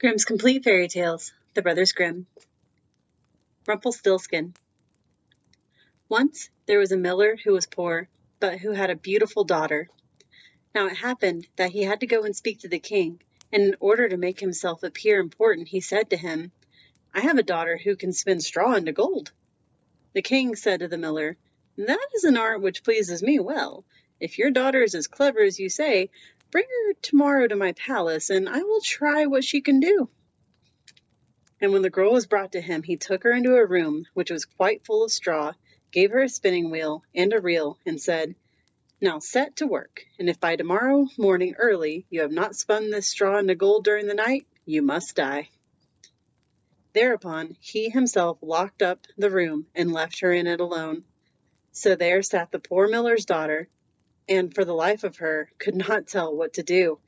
Grimm's Complete Fairy Tales, The Brothers Grimm. Rumpelstiltskin. Once there was a miller who was poor, but who had a beautiful daughter. Now it happened that he had to go and speak to the king, and in order to make himself appear important, he said to him, "I have a daughter who can spin straw into gold." The king said to the miller, "That is an art which pleases me well. If your daughter is as clever as you say, bring her tomorrow to my palace, and I will try what she can do." And when the girl was brought to him, he took her into a room which was quite full of straw, gave her a spinning wheel and a reel, and said, "Now set to work, and if by tomorrow morning early you have not spun this straw into gold during the night, you must die." Thereupon he himself locked up the room and left her in it alone. So there sat the poor miller's daughter, and for the life of her could not tell what to do.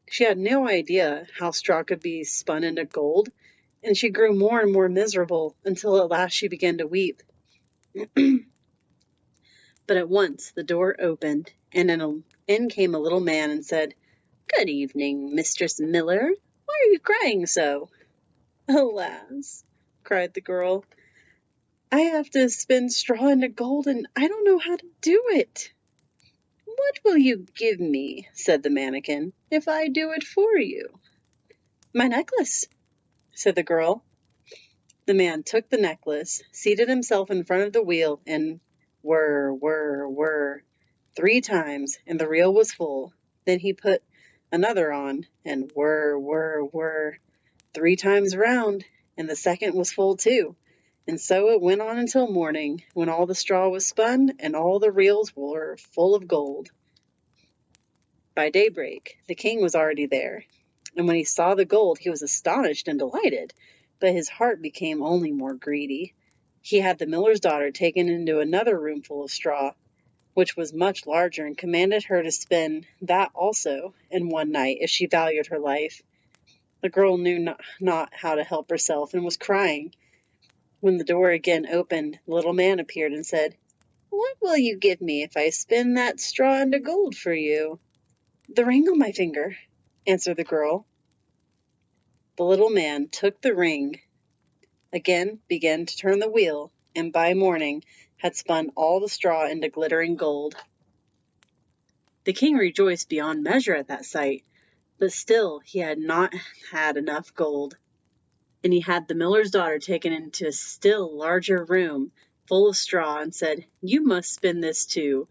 She had no idea how straw could be spun into gold, and she grew more and more miserable until at last she began to weep. But at once the door opened, and in came a little man and said, "Good evening, Mistress Miller. Why are you crying so?" "Alas," cried the girl, "I have to spin straw into gold, and I don't know how to do it." "What will you give me," said the mannikin, "if I do it for you?" "My necklace," said the girl. The man took the necklace, seated himself in front of the wheel, and whir, whir, whir, 3 times, and the reel was full. Then he put another on, and whir, whir, whir, 3 times round, and the second was full too. And so it went on until morning, when all the straw was spun, and all the reels were full of gold. By daybreak, the king was already there, and when he saw the gold, he was astonished and delighted, but his heart became only more greedy. He had the miller's daughter taken into another room full of straw, which was much larger, and commanded her to spin that also in one night, if she valued her life. The girl knew not how to help herself, and was crying. When the door again opened, the little man appeared and said, "What will you give me if I spin that straw into gold for you?" "The ring on my finger," answered the girl. The little man took the ring, again began to turn the wheel, and by morning had spun all the straw into glittering gold. The king rejoiced beyond measure at that sight, but still he had not had enough gold. And he had the miller's daughter taken into a still larger room full of straw, and said, "You must spin this too,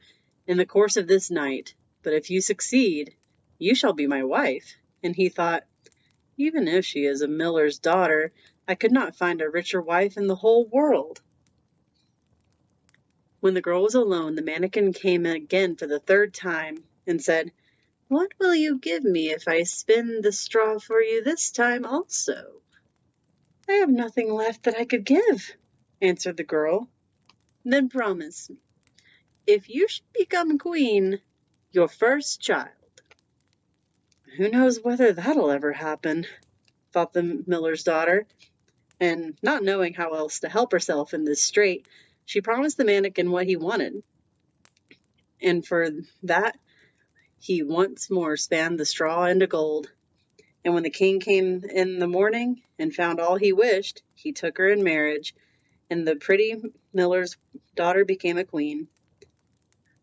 in the course of this night, but if you succeed, you shall be my wife." And he thought, "Even if she is a miller's daughter, I could not find a richer wife in the whole world." When the girl was alone, the mannikin came again for the 3rd time, and said, "What will you give me if I spin the straw for you this time also?" "I have nothing left that I could give," answered the girl. "Then promise, if you should become queen, your first child." "Who knows whether that'll ever happen," thought the miller's daughter, and not knowing how else to help herself in this strait, she promised the mannikin what he wanted, and for that he once more span the straw into gold. And when the king came in the morning and found all he wished, he took her in marriage, and the pretty miller's daughter became a queen.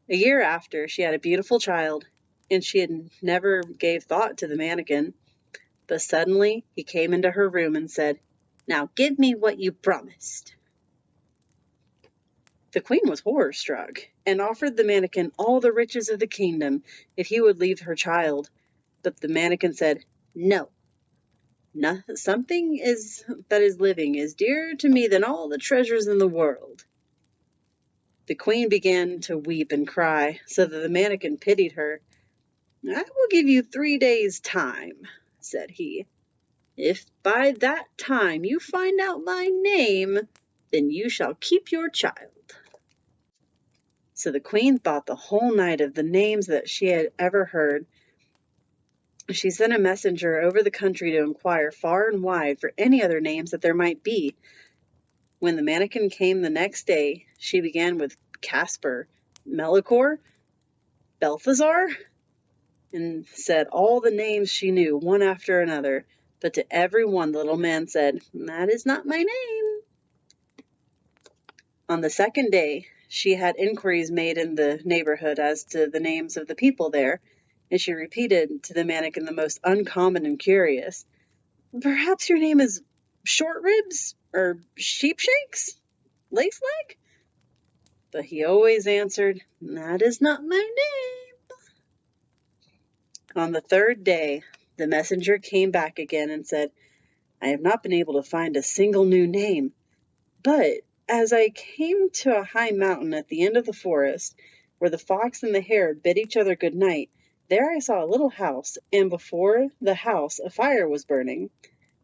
A year after, she had a beautiful child, and she had never gave thought to the mannikin. But suddenly he came into her room and said, "Now give me what you promised." The queen was horror-struck, and offered the mannikin all the riches of the kingdom if he would leave her child. But the mannikin said, "No. Something that is living is dearer to me than all the treasures in the world." The queen began to weep and cry, so that the mannikin pitied her. "I will give you 3 days' time," said he. "If by that time you find out my name, then you shall keep your child." So the queen thought the whole night of the names that she had ever heard. She sent a messenger over the country to inquire far and wide for any other names that there might be. When the mannikin came the next day, she began with Casper, Melicor, Balthazar, and said all the names she knew, one after another. But to every one the little man said, "That is not my name." On the second day, she had inquiries made in the neighborhood as to the names of the people there, and she repeated to the mannikin the most uncommon and curious, "Perhaps your name is Short Ribs, or Sheepshakes, Lace Leg?" But he always answered, "That is not my name." On the third day, the messenger came back again and said, "I have not been able to find a single new name, but as I came to a high mountain at the end of the forest, where the fox and the hare bid each other good night, there I saw a little house, and before the house a fire was burning,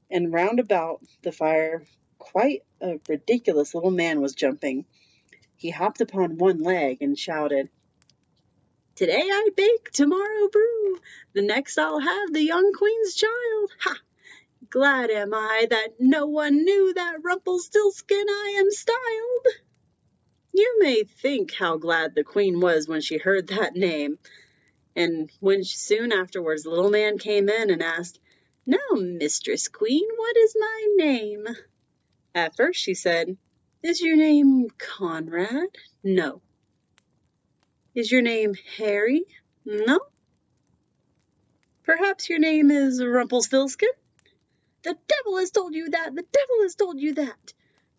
and round about the fire quite a ridiculous little man was jumping. He hopped upon one leg and shouted, 'Today I bake, tomorrow brew, the next I'll have the young queen's child. Ha! Glad am I that no one knew that Rumpelstiltskin I am styled.' You may think how glad the queen was when she heard that name, and when soon afterwards the little man came in and asked, 'Now, Mistress Queen, what is my name?' At first she said, 'Is your name Conrad?' 'No.' 'Is your name Harry?' 'No.' 'Perhaps your name is Rumpelstiltskin?' 'The devil has told you that! The devil has told you that!'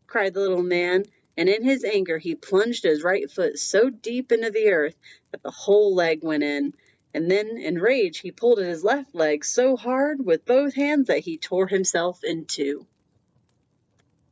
cried the little man, and in his anger he plunged his right foot so deep into the earth that the whole leg went in, and then in rage he pulled at his left leg so hard with both hands that he tore himself in two.